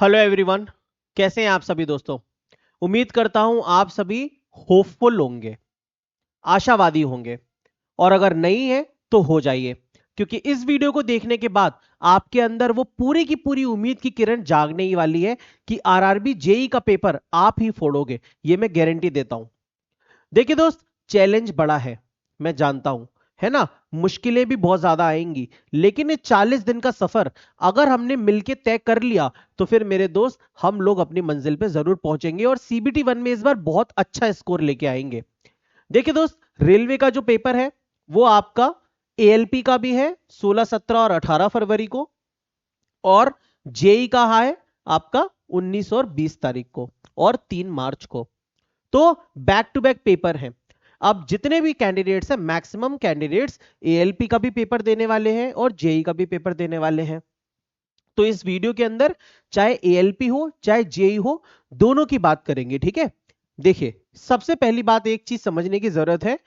Hello everyone, कैसे हैं आप सभी दोस्तों। उम्मीद करता हूं आप सभी होपफुल होंगे, आशावादी होंगे, और अगर नहीं है तो हो जाइए, क्योंकि इस वीडियो को देखने के बाद आपके अंदर वो पूरी की पूरी उम्मीद की किरण जागने ही वाली है कि आरआरबी जेई का पेपर आप ही फोड़ोगे। ये मैं गारंटी देता हूं। देखिए दोस्त, चैलेंज बड़ा है, मैं जानता हूं, है ना। मुश्किलें भी बहुत ज्यादा आएंगी, लेकिन ये 40 दिन का सफर अगर हमने मिलके तय कर लिया तो फिर मेरे दोस्त हम लोग अपनी मंजिल पे जरूर पहुंचेंगे और सीबीटी 1 में इस बार बहुत अच्छा स्कोर लेके आएंगे। देखिए दोस्त, रेलवे का जो पेपर है वो आपका एएलपी का भी है 16, 17 और 18 फरवरी को, और जेई का है आपका 19 और 20 तारीख को और 3 मार्च को। तो बैक टू बैक पेपर है। अब जितने भी कैंडिडेट्स हैं, मैक्सिमम कैंडिडेट्स एएलपी का भी पेपर देने वाले हैं और जेई का भी पेपर देने वाले हैं। तो इस वीडियो के अंदर चाहे एएलपी हो चाहे जेई हो, दोनों की बात करेंगे, ठीक है। देखिए, सबसे पहली बात एक चीज समझने की जरूरत है।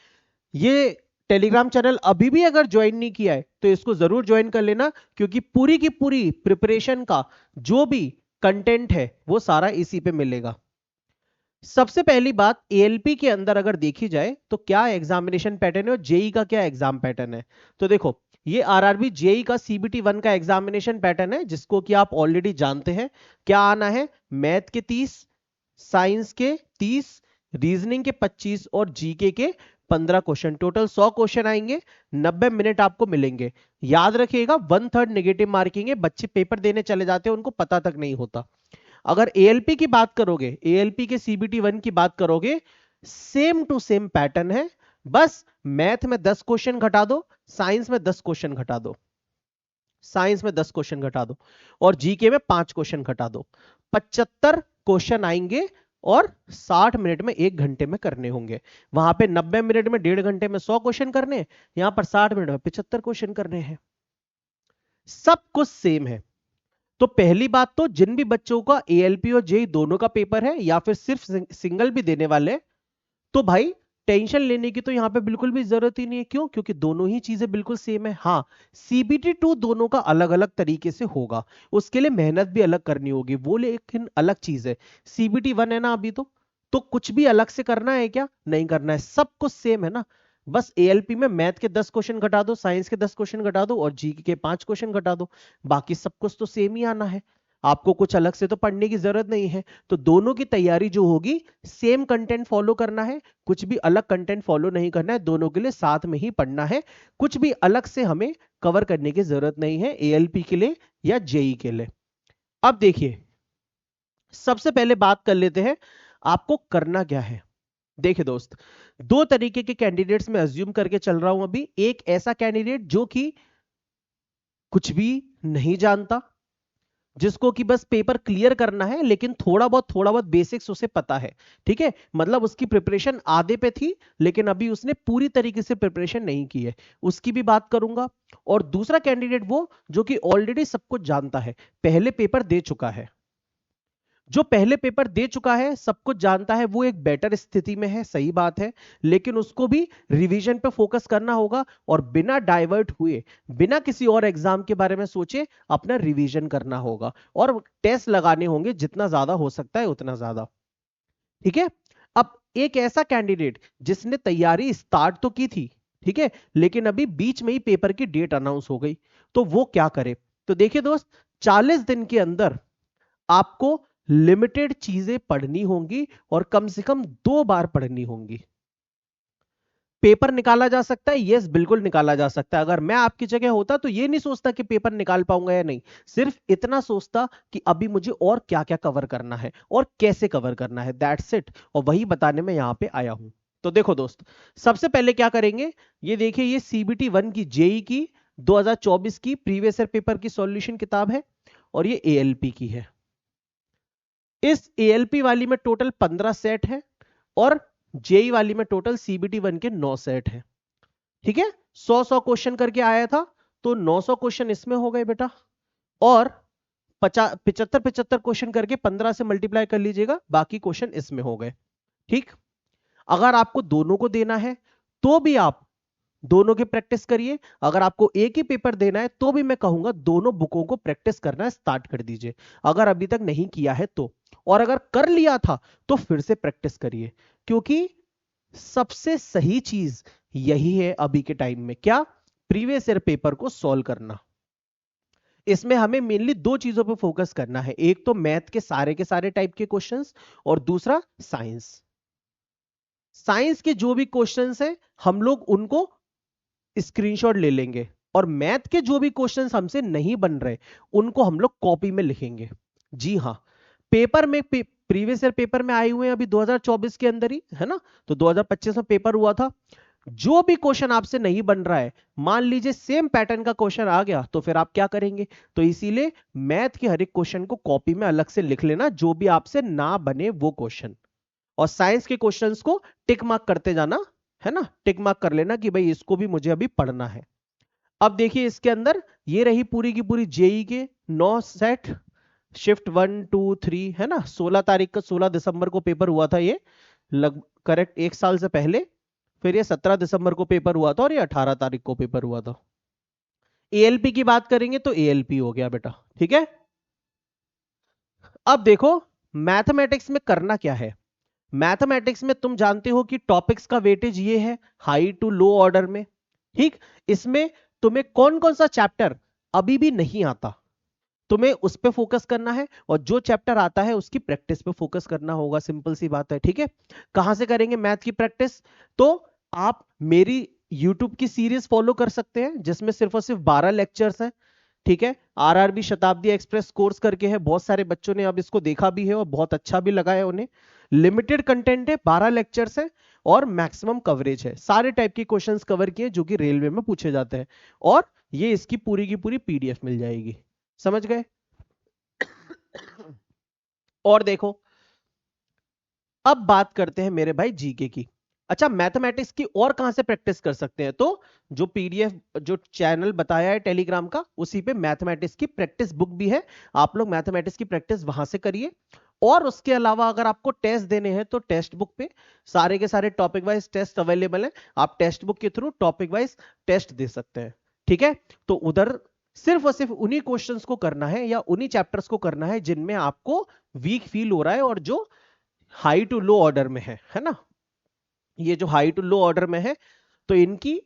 ये टेलीग्राम चैनल अभी भी अगर ज्वाइन नहीं किया है तो इसको जरूर ज्वाइन कर लेना, क्योंकि पूरी की पूरी प्रिपरेशन का जो भी कंटेंट है वो सारा इसी पे मिलेगा। सबसे पहली बात, एएलपी के अंदर अगर देखी जाए तो क्या एग्जामिनेशन पैटर्न है और जेई का क्या एग्जाम पैटर्न है। तो देखो, ये आरआरबी जेई का सीबीटी 1 का एग्जामिनेशन पैटर्न है, जिसको कि आप ऑलरेडी जानते हैं। क्या आना है? मैथ के 30, साइंस के 30, रीजनिंग के 25 और जीके के 15 क्वेश्चन। टोटल 100 क्वेश्चन आएंगे, 90 मिनट आपको मिलेंगे। याद रखिएगा, 1/3 नेगेटिव मार्किंग है। बच्चे पेपर देने चले जाते हैं, उनको पता तक नहीं होता। अगर एएलपी की बात करोगे, एएलपी के सीबीटी 1 की बात करोगे, सेम टू सेम पैटर्न है। बस मैथ में 10 क्वेश्चन घटा दो, साइंस में 10 क्वेश्चन घटा दो, साइंस में 10 क्वेश्चन घटा दो, और जीके में 5 क्वेश्चन घटा दो। 75 क्वेश्चन आएंगे और 60 मिनट में 1 घंटे में करने होंगे। वहां पे 90 मिनट में 1.5 घंटे में 100 क्वेश्चन करने हैं, यहां पर 60 मिनट में 75 क्वेश्चन करने हैं। सब कुछ सेम है। तो पहली बात, तो जिन भी बच्चों का एएलपी और जेई दोनों का पेपर है या फिर सिर्फ सिंगल भी देने वाले, तो भाई टेंशन लेने की तो यहां पे बिल्कुल भी जरूरत ही नहीं है। क्यों? क्योंकि दोनों ही चीजें बिल्कुल सेम है। हाँ, सीबीटी 2 दोनों का अलग अलग तरीके से होगा, उसके लिए मेहनत भी अलग करनी होगी, वो लेकिन अलग चीज है। सीबीटी 1 है ना अभी, तो कुछ भी अलग से करना है क्या? नहीं करना है, सब कुछ सेम है ना। बस एएलपी में मैथ के 10 क्वेश्चन घटा दो, साइंस के 10 क्वेश्चन घटा दो और जीके के 5 क्वेश्चन घटा दो। बाकी सब कुछ तो सेम ही आना है, आपको कुछ अलग से तो पढ़ने की जरूरत नहीं है। तो दोनों की तैयारी जो होगी, सेम कंटेंट फॉलो करना है, कुछ भी अलग कंटेंट फॉलो नहीं करना है, दोनों के लिए साथ में ही पढ़ना है। कुछ भी अलग से हमें कवर करने की जरूरत नहीं है एएलपी के लिए या जेई के लिए। अब देखिए, सबसे पहले बात कर लेते हैं आपको करना क्या है। देखिए दोस्त, दो तरीके के कैंडिडेट्स में अज्यूम करके चल रहा हूं अभी। एक ऐसा कैंडिडेट जो कि कुछ भी नहीं जानता, जिसको कि बस पेपर क्लियर करना है, लेकिन थोड़ा बहुत बेसिक्स उसे पता है, ठीक है। मतलब उसकी प्रिपरेशन आधे पे थी, लेकिन अभी उसने पूरी तरीके से प्रिपरेशन नहीं की है, उसकी भी बात करूंगा। और दूसरा कैंडिडेट वो जो कि ऑलरेडी सब कुछ जानता है, पहले पेपर दे चुका है। जो पहले पेपर दे चुका है, सब कुछ जानता है, वो एक बेटर स्थिति में है, सही बात है। लेकिन उसको भी रिवीजन पे फोकस करना होगा और बिना डाइवर्ट हुए, बिना किसी और एग्जाम के बारे में सोचे अपना रिवीजन करना होगा और टेस्ट लगाने होंगे, जितना ज्यादा हो सकता है उतना ज्यादा, ठीक है। अब एक ऐसा कैंडिडेट जिसने तैयारी स्टार्ट तो की थी, ठीक है, लेकिन अभी बीच में ही पेपर की डेट अनाउंस हो गई, तो वो क्या करे। तो देखिए दोस्त, 40 दिन के अंदर आपको लिमिटेड चीजें पढ़नी होंगी और कम से कम 2 बार पढ़नी होंगी। पेपर निकाला जा सकता है, यस बिल्कुल निकाला जा सकता है। अगर मैं आपकी जगह होता तो ये नहीं सोचता कि पेपर निकाल पाऊंगा या नहीं, सिर्फ इतना सोचता कि अभी मुझे और क्या क्या कवर करना है और कैसे कवर करना है, दैट्स इट। और वही बताने में यहां पे आया हूं। तो देखो दोस्त, सबसे पहले क्या करेंगे, ये देखिए, ये सीबीटी 1 की जेई की 2024 की प्रीवियस ईयर पेपर की सॉल्यूशन किताब है और ये एएलपी की है। इस एएलपी वाली में टोटल 15 सेट है और जेई वाली में टोटल सीबीटी 1 के 9 सेट है, ठीक है। 100 क्वेश्चन करके आया था, तो 900 क्वेश्चन इसमें हो गए बेटा, और 75 क्वेश्चन करके 15 से मल्टीप्लाई कर लीजिएगा, बाकी क्वेश्चन इसमें हो गए, ठीक। अगर आपको दोनों को देना है तो भी आप दोनों की प्रैक्टिस करिए। अगर आपको एक ही पेपर देना है तो भी मैं कहूंगा दोनों बुकों को प्रैक्टिस करना स्टार्ट कर दीजिए, अगर अभी तक नहीं किया है तो। और अगर कर लिया था तो फिर से प्रैक्टिस करिए, क्योंकि सबसे सही चीज यही है अभी के टाइम में, क्या? प्रीवियस ईयर पेपर को सॉल्व करना। इसमें हमें मेनली दो चीजों पे फोकस करना है, एक तो मैथ के सारे टाइप के क्वेश्चंस, और दूसरा साइंस। साइंस के जो भी क्वेश्चंस हैं हम लोग उनको स्क्रीनशॉट ले लेंगे, और मैथ के जो भी क्वेश्चंस हमसे नहीं बन रहे उनको हम लोग कॉपी में लिखेंगे। जी हाँ, पेपर में प्रीवियस ईयर पेपर में आए हुए हैं अभी 2024 के अंदर ही, है ना? तो 2025 में पेपर हुआ था। जो भी क्वेश्चन आपसे नहीं बन रहा है, मान लीजिए सेम पैटर्न का क्वेश्चन आ गया, तो फिर आप क्या करेंगे? तो इसीलिए मैथ के हर एक क्वेश्चन को कॉपी में अलग से लिख लेना, जो भी आपसे ना बने वो क्वेश्चन। और साइंस के क्वेश्चंस को टिक मार्क करते जाना, है ना? टिक मार्क कर लेना कि भाई इसको भी मुझे अभी पढ़ना है। अब देखिए इसके अंदर ये रही पूरी की पूरी जेई के 9 सेट, शिफ्ट 1 2 3, है ना? 16 तारीख का, 16 दिसंबर को पेपर हुआ था ये, लग करेक्ट एक साल से पहले। फिर ये 17 दिसंबर को पेपर हुआ था, और ये 18 तारीख को पेपर हुआ था। एएलपी की बात करेंगे तो एएलपी हो गया बेटा, ठीक है? अब देखो मैथमेटिक्स में करना क्या है। मैथमेटिक्स में तुम जानते हो कि टॉपिक्स का वेटेज ये है हाई टू लो ऑर्डर में, ठीक? इसमें तुम्हें कौन कौन सा चैप्टर अभी भी नहीं आता, तुम्हें उस पे फोकस करना है, और जो चैप्टर आता है उसकी प्रैक्टिस पे फोकस करना होगा। सिंपल सी बात है, ठीक है? कहां से करेंगे मैथ की प्रैक्टिस? तो आप मेरी यूट्यूब की सीरीज फॉलो कर सकते हैं, जिसमें सिर्फ और सिर्फ 12 लेक्चर्स हैं, ठीक है? आरआरबी शताब्दी एक्सप्रेस कोर्स करके है, बहुत सारे बच्चों ने अब इसको देखा भी है और बहुत अच्छा भी लगा है उन्हें। लिमिटेड कंटेंट है, 12 लेक्चर्स है, और मैक्सिमम कवरेज है, सारे टाइप के क्वेश्चंस कवर किए जो कि रेलवे में पूछे जाते हैं, और ये इसकी पूरी की पूरी पीडीएफ मिल जाएगी। समझ गए? और देखो अब बात करते हैं मेरे भाई जीके की। अच्छा, मैथमेटिक्स की और कहां से प्रैक्टिस कर सकते हैं? तो जो पीडीएफ, जो चैनल बताया है टेलीग्राम का, उसी पे मैथमेटिक्स की प्रैक्टिस बुक भी है, आप लोग मैथमेटिक्स की प्रैक्टिस वहां से करिए। और उसके अलावा अगर आपको टेस्ट देने हैं तो टेक्स्ट बुक पे सारे के सारे टॉपिक वाइज टेस्ट अवेलेबल है, आप टेक्स्ट बुक के थ्रू टॉपिक वाइज टेस्ट दे सकते हैं, ठीक है? तो उधर सिर्फ और सिर्फ उन्हीं क्वेश्चंस को करना है, या उन्हीं चैप्टर्स को करना है जिनमें आपको वीक फील हो रहा है, और जो हाई टू लो ऑर्डर में है ना? ये जो हाई टू लो ऑर्डर में है, तो इनकी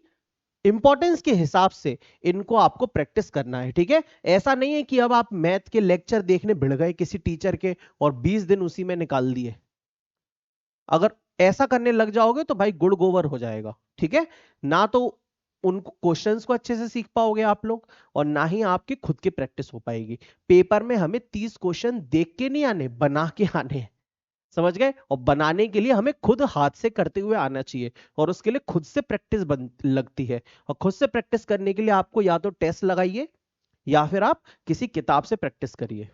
इंपॉर्टेंस के हिसाब से इनको आपको प्रैक्टिस करना है, ठीक है? ऐसा नहीं है कि अब आप मैथ के लेक्चर देखने भिड़ गए किसी टीचर के और 20 दिन उसी में निकाल दिए। अगर ऐसा करने लग जाओगे तो भाई गुड़ गोबर हो जाएगा, ठीक है? ना तो उन क्वेश्चंस को अच्छे से सीख पाओगे आप लोग, और ना ही आपकी खुद की प्रैक्टिस हो पाएगी। पेपर में हमें 30 क्वेश्चन देख के नहीं आने, बना के आने, समझ गए? और बनाने के लिए हमें खुद हाथ से करते हुए आना चाहिए, और उसके लिए खुद से प्रैक्टिस लगती है। और खुद से प्रैक्टिस करने के लिए आपको या तो टेस्ट लगाइए, या फिर आप किसी किताब से प्रैक्टिस करिए,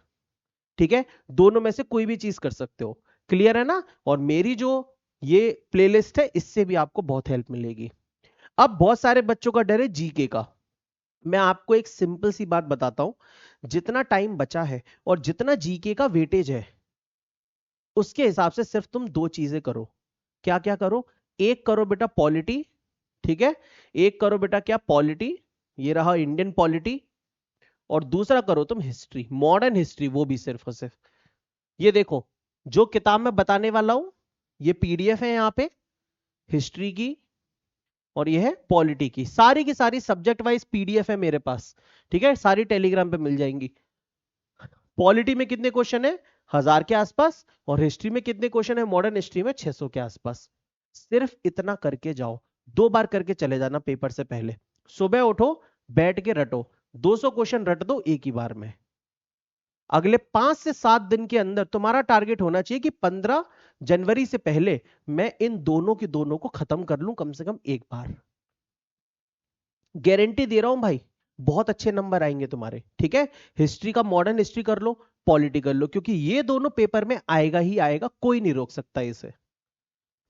ठीक है? दोनों में से कोई भी चीज कर सकते हो। क्लियर है ना? और मेरी जो ये प्लेलिस्ट है, इससे भी आपको बहुत हेल्प मिलेगी। अब बहुत सारे बच्चों का डर है जीके का। मैं आपको एक सिंपल सी बात बताता हूं, जितना टाइम बचा है और जितना जीके का वेटेज है, उसके हिसाब से सिर्फ तुम दो चीजें करो। क्या क्या करो? एक करो बेटा पॉलिटी, ठीक है? एक करो बेटा क्या? पॉलिटी, ये रहा इंडियन पॉलिटी। और दूसरा करो तुम हिस्ट्री, मॉडर्न हिस्ट्री, वो भी सिर्फ और सिर्फ। ये देखो जो किताब मैं बताने वाला हूं, ये पीडीएफ है यहाँ पे हिस्ट्री की, और ये है पॉलिटी की सारी सब्जेक्ट वाइज पीडीएफ है मेरे पास, ठीक है? सारी टेलीग्राम पे मिल जाएंगी। पॉलिटी में कितने क्वेश्चन है? 1000 के आसपास। और हिस्ट्री में कितने क्वेश्चन है? मॉडर्न हिस्ट्री में 600 के आसपास। सिर्फ इतना करके जाओ, 2 बार करके चले जाना पेपर से पहले। सुबह उठो, बैठ के रटो, 200 क्वेश्चन रट दो एक ही बार में। अगले 5 से 7 दिन के अंदर तुम्हारा टारगेट होना चाहिए कि 15 जनवरी से पहले मैं इन दोनों की दोनों को खत्म कर लूं कम से कम एक बार। गारंटी दे रहा हूं भाई, बहुत अच्छे नंबर आएंगे तुम्हारे, ठीक है? हिस्ट्री का मॉडर्न हिस्ट्री कर लो, पॉलिटी कर लो, क्योंकि ये दोनों पेपर में आएगा ही आएगा, कोई नहीं रोक सकता इसे।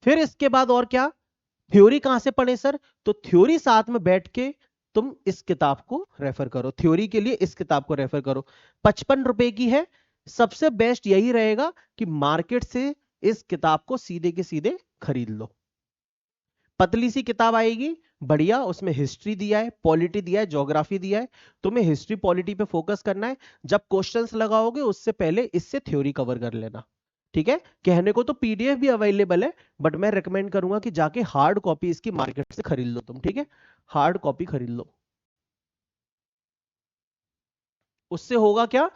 फिर इसके बाद और क्या? थ्योरी कहां से पढ़े सर? तो थ्योरी साथ में बैठ के तुम इस किताब को रेफर करो, थ्योरी के लिए इस किताब को रेफर करो। 55 रुपए की है। सबसे बेस्ट यही रहेगा कि मार्केट से इस किताब को सीधे के सीधे खरीद लो। पतली सी किताब आएगी, बढ़िया, उसमें हिस्ट्री दिया है, पॉलिटी दिया है, ज्योग्राफी दिया है। तुम्हें हिस्ट्री पॉलिटी पे फोकस करना है। जब क्वेश्चंस लगाओगे उससे पहले इससे थ्योरी कवर कर लेना, ठीक है। कहने को तो पीडीएफ भी अवेलेबल है, बट मैं रिकमेंड करूंगा कि जाके हार्ड कॉपी इसकी मार्केट से खरीद लो तुम, ठीक है। हार्ड कॉपी खरीद लो। उससे होगा क्या,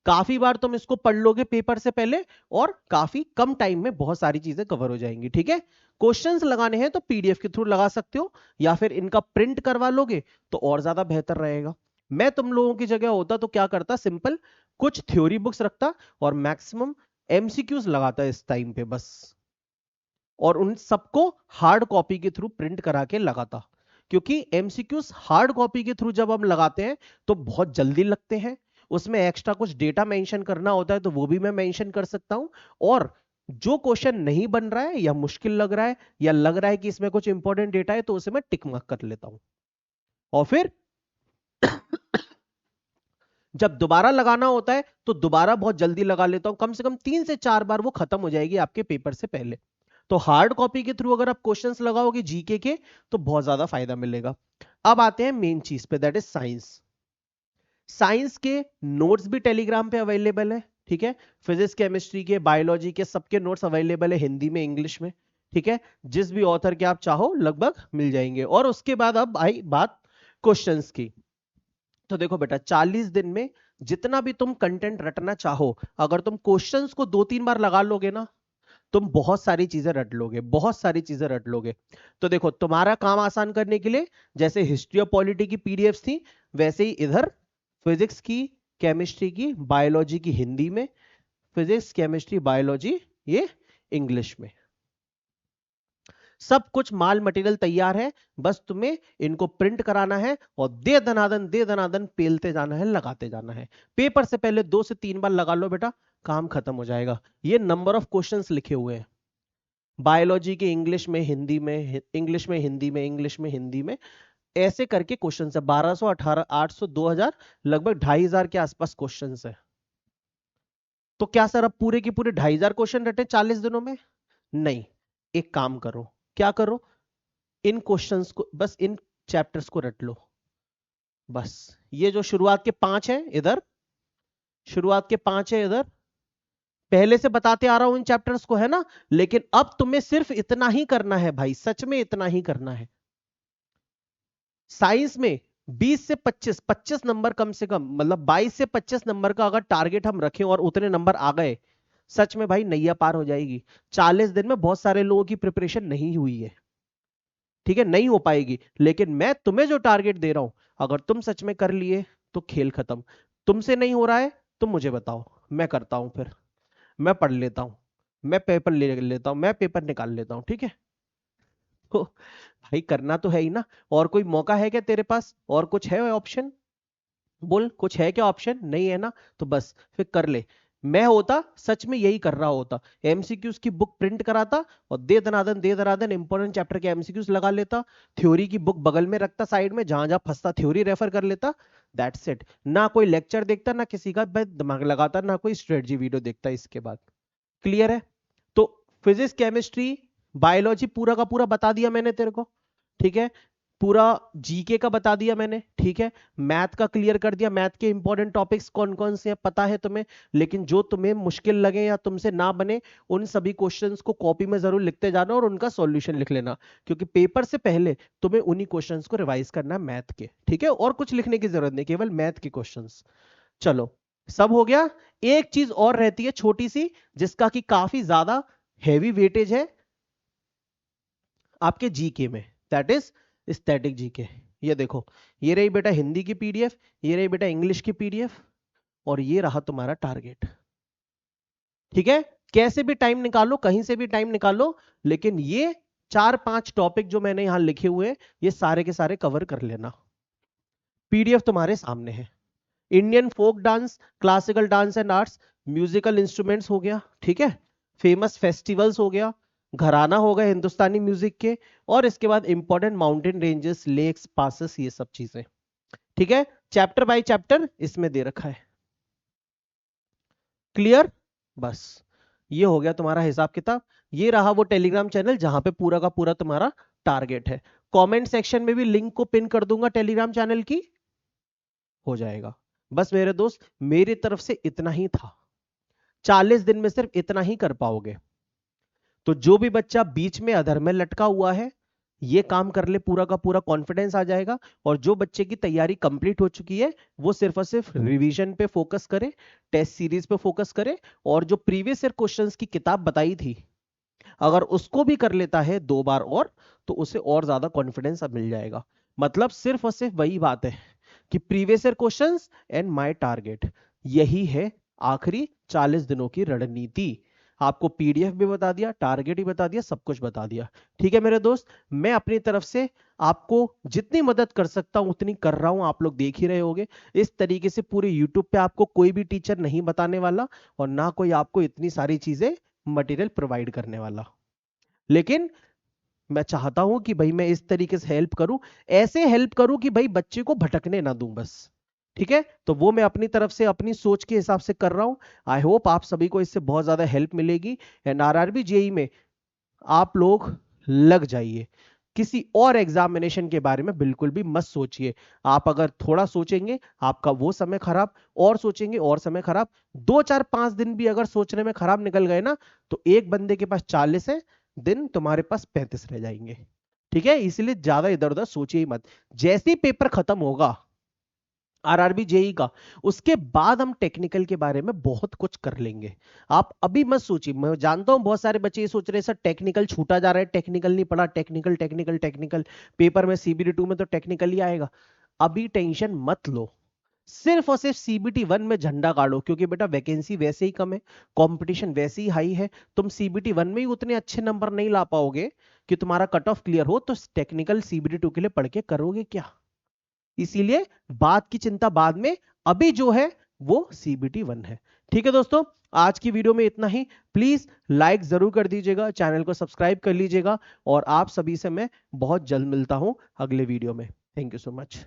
काफी बार तुम इसको पढ़ लोगे पेपर से पहले, और काफी कम टाइम में बहुत सारी चीजें कवर हो जाएंगी, ठीक है। क्वेश्चंस लगाने हैं तो पीडीएफ के थ्रू लगा सकते हो, या फिर इनका प्रिंट करवा लोगे तो और ज्यादा बेहतर रहेगा। मैं तुम लोगों की जगह होता तो क्या करता, सिंपल कुछ थ्योरी बुक्स रखता और मैक्सिमम एमसीक्यूज लगाता इस टाइम पे बस, और उन सबको हार्ड कॉपी के थ्रू प्रिंट करा के लगाता। क्योंकि एमसीक्यूज हार्ड कॉपी के थ्रू जब हम लगाते हैं तो बहुत जल्दी लगते हैं, उसमें एक्स्ट्रा कुछ डेटा मेंशन करना होता है तो वो भी मैं मेंशन कर सकता हूं, और जो क्वेश्चन नहीं बन रहा है या मुश्किल लग रहा है या लग रहा है कि इसमें कुछ इंपॉर्टेंट डेटा है तो उसे मैं टिक मार्क कर लेता हूं, और फिर जब दोबारा लगाना होता है तो दोबारा बहुत जल्दी लगा लेता हूं, कम से कम 3 से 4 बार वो खत्म हो जाएगी आपके पेपर से पहले। तो हार्ड कॉपी के थ्रू अगर आप क्वेश्चंस लगाओगे जीके के तो बहुत ज्यादा फायदा मिलेगा। अब आते हैं मेन चीज पे, दैट इज साइंस। साइंस के नोट्स भी टेलीग्राम पे अवेलेबल है, ठीक है। फिजिक्स केमिस्ट्री के, बायोलॉजी के, सबके नोट्स अवेलेबल है हिंदी में, इंग्लिश में, ठीक है। जिस भी ऑथर के आप चाहो लगभग मिल जाएंगे। और उसके बाद अब आई बात क्वेश्चंस की। तो देखो बेटा, 40 दिन में जितना भी तुम कंटेंट रटना चाहो, अगर तुम क्वेश्चंस को 2-3 बार लगा लोगे ना, तुम बहुत सारी चीजें रट लोगे, बहुत सारी चीजें रट लोगे। तो देखो, तुम्हारा काम आसान करने के लिए जैसे हिस्ट्री और पॉलिटी की पीडीएफ थी, वैसे ही इधर फिजिक्स की, केमिस्ट्री की, बायोलॉजी की हिंदी में, फिजिक्स केमिस्ट्री बायोलॉजी ये इंग्लिश में, सब कुछ माल मटेरियल तैयार है। बस तुम्हें इनको प्रिंट कराना है और दे दनादन पेलते जाना है, लगाते जाना है। पेपर से पहले 2 से 3 बार लगा लो बेटा, काम खत्म हो जाएगा। ये नंबर ऑफ क्वेश्चंस लिखे हुए हैं बायोलॉजी के, इंग्लिश में, हिंदी में, इंग्लिश में, हिंदी में, इंग्लिश में, हिंदी में, ऐसे करके क्वेश्चन है। 1200, 18, 800, 2000, लगभग 2500 के आसपास क्वेश्चन है। तो क्या सर अब पूरे की पूरे 2500 क्वेश्चन रटे 40 दिनों में? नहीं, एक काम करो, क्या करो, इन क्वेश्चंस को, बस इन चैप्टर्स को रट लो। बस ये जो शुरुआत के 5 है इधर, शुरुआत के 5 है इधर, पहले से बताते आ रहा हूं इन चैप्टर्स को, है ना। लेकिन अब तुम्हें सिर्फ इतना ही करना है भाई, सच में इतना ही करना है। साइंस में 20 से 25 नंबर कम से कम, मतलब 22 से 25 नंबर का अगर टारगेट हम रखें और उतने नंबर आ गए, सच में भाई नैया पार हो जाएगी। 40 दिन में बहुत सारे लोगों की प्रिपरेशन नहीं हुई है, ठीक है, नहीं हो पाएगी। लेकिन मैं तुम्हें जो टारगेट दे रहा हूं, अगर तुम सच में कर लिए तो खेल खत्म। तुमसे नहीं हो रहा है तुम मुझे बताओ, मैं करता हूं, फिर मैं पढ़ लेता हूं, मैं पेपर ले लेता हूं, मैं पेपर निकाल लेता हूं, ठीक है। तो भाई करना तो है ही ना। और कोई मौका है क्या तेरे पास, और कुछ है ऑप्शन? बोल, कुछ है क्या ऑप्शन? नहीं है ना, तो बस फिर कर ले। मैं होता सच में यही कर रहा होता, एमसीक्यूज की बुक प्रिंट कराता और दे दनादन इंपॉर्टेंट चैप्टर के एमसीक्यूज लगा लेता, थ्योरी की बुक बगल में रखता साइड में, जहां जहां फंसता थ्योरी रेफर कर लेता, दैट्स इट। ना कोई लेक्चर देखता, ना किसी का दिमाग लगाता, ना कोई स्ट्रेटजी वीडियो देखता इसके बाद। क्लियर है? तो फिजिक्स केमिस्ट्री बायोलॉजी पूरा का पूरा बता दिया मैंने तेरे को, ठीक है। पूरा जीके का बता दिया मैंने, ठीक है। मैथ का क्लियर कर दिया, मैथ के इंपॉर्टेंट टॉपिक्स कौन कौन से हैं पता है तुम्हें। लेकिन जो तुम्हें मुश्किल लगे या तुमसे ना बने, उन सभी क्वेश्चंस को कॉपी में जरूर लिखते जाना और उनका सॉल्यूशन लिख लेना, क्योंकि पेपर से पहले तुम्हें उन्हीं क्वेश्चंस को रिवाइज करना है मैथ के, ठीक है। और कुछ लिखने की जरूरत नहीं, केवल मैथ के क्वेश्चंस। चलो, सब हो गया। एक चीज और रहती है छोटी सी, जिसका कि काफी ज्यादा हैवी वेटेज है आपके जीके में, दैट इज स्टैटिक जीके। ये देखो, ये रही बेटा हिंदी की पीडीएफ, ये रही बेटा इंग्लिश की पीडीएफ, और ये रहा तुम्हारा टारगेट, ठीक है। कैसे भी टाइम निकालो, कहीं से भी टाइम निकालो, लेकिन ये 4-5 टॉपिक जो मैंने यहां लिखे हुए हैं, ये सारे के सारे कवर कर लेना। पीडीएफ तुम्हारे सामने है। Indian folk dance, classical dance and arts, musical instruments हो गया, ठीक है। फेमस फेस्टिवल्स हो गया, घराना हो गए हिंदुस्तानी म्यूजिक के, और इसके बाद important mountain ranges, lakes, passes, ये सब चीजें, ठीक है। चैप्टर बाय चैप्टर इसमें दे रखा है। क्लियर? बस ये हो गया तुम्हारा हिसाब किताब। ये रहा वो टेलीग्राम चैनल जहां पे पूरा का पूरा तुम्हारा टारगेट है। कमेंट सेक्शन में भी लिंक को पिन कर दूंगा टेलीग्राम चैनल की, हो जाएगा। बस मेरे दोस्त मेरी तरफ से इतना ही था, 40 दिन में सिर्फ इतना ही कर पाओगे। तो जो भी बच्चा बीच में अधर में लटका हुआ है, ये काम कर ले, पूरा का पूरा कॉन्फिडेंस आ जाएगा। और जो बच्चे की तैयारी कंप्लीट हो चुकी है, वो सिर्फ और सिर्फ रिवीजन पे फोकस करे, टेस्ट सीरीज पे फोकस करे, और जो प्रीवियस ईयर क्वेश्चंस की किताब बताई थी, अगर उसको भी कर लेता है 2 बार और, तो उसे और ज्यादा कॉन्फिडेंस अब मिल जाएगा। मतलब सिर्फ और सिर्फ वही बात है कि previous year questions and my target, यही है आखिरी 40 दिनों की रणनीति। आपको पीडीएफ भी बता दिया, टारगेट भी बता दिया, सब कुछ बता दिया। ठीक है मेरे दोस्त, मैं अपनी तरफ से आपको जितनी मदद कर सकता हूं उतनी कर रहा हूं, आप लोग देख ही रहे होंगे। इस तरीके से पूरे यूट्यूब पे आपको कोई भी टीचर नहीं बताने वाला, और ना कोई आपको इतनी सारी चीजें मटेरियल प्रोवाइड करने वाला। लेकिन मैं चाहता हूं कि भाई मैं इस तरीके से हेल्प करूं, ऐसे हेल्प करूं कि भाई बच्चे को भटकने ना दूं बस। ठीक है, तो वो मैं अपनी तरफ से अपनी सोच के हिसाब से कर रहा हूं। आई होप आप सभी को इससे बहुत ज्यादा हेल्प मिलेगी। एंड आरआरबी जेई में आप लोग लग जाइए, किसी और एग्जामिनेशन के बारे में बिल्कुल भी मत सोचिए। आप अगर थोड़ा सोचेंगे, आपका वो समय खराब, और सोचेंगे और समय खराब, 2 4 5 दिन भी अगर सोचने में खराब निकल गए ना, तो एक बंदे के पास 40 है दिन, तुम्हारे पास 35 रह जाएंगे। ठीक है, इसलिए ज्यादा इधर उधर सोचिए ही मत। जैसे ही पेपर खत्म होगा आरआरबी जेई का, उसके बाद हम टेक्निकल के बारे में बहुत कुछ कर लेंगे। आप अभी मत सोचिए। मैं जानता हूं बहुत सारे बच्चे ये सोच रहे हैं सर टेक्निकल छूटा जा रहा है, टेक्निकल नहीं पढ़ा, टेक्निकल टेक्निकल टेक्निकल, पेपर में सीबीटी 2 में तो टेक्निकल ही आएगा। अभी टेंशन मत लो, सिर्फ और सिर्फ सीबीटी 1 में झंडा गाड़ो, क्योंकि बेटा वैकेंसी वैसे ही कम है, कंपटीशन वैसे ही हाई है। तुम सीबीटी 1 में ही उतने अच्छे नंबर नहीं ला पाओगे कि तुम्हारा कट ऑफ क्लियर हो, तो टेक्निकल सीबीटी 2 के लिए पढ़ के करोगे क्या? इसीलिए बात की चिंता बाद में, अभी जो है वो सीबीटी 1 है। ठीक है दोस्तों, आज की वीडियो में इतना ही। प्लीज लाइक जरूर कर दीजिएगा, चैनल को सब्सक्राइब कर लीजिएगा, और आप सभी से मैं बहुत जल्द मिलता हूं अगले वीडियो में। Thank you so much.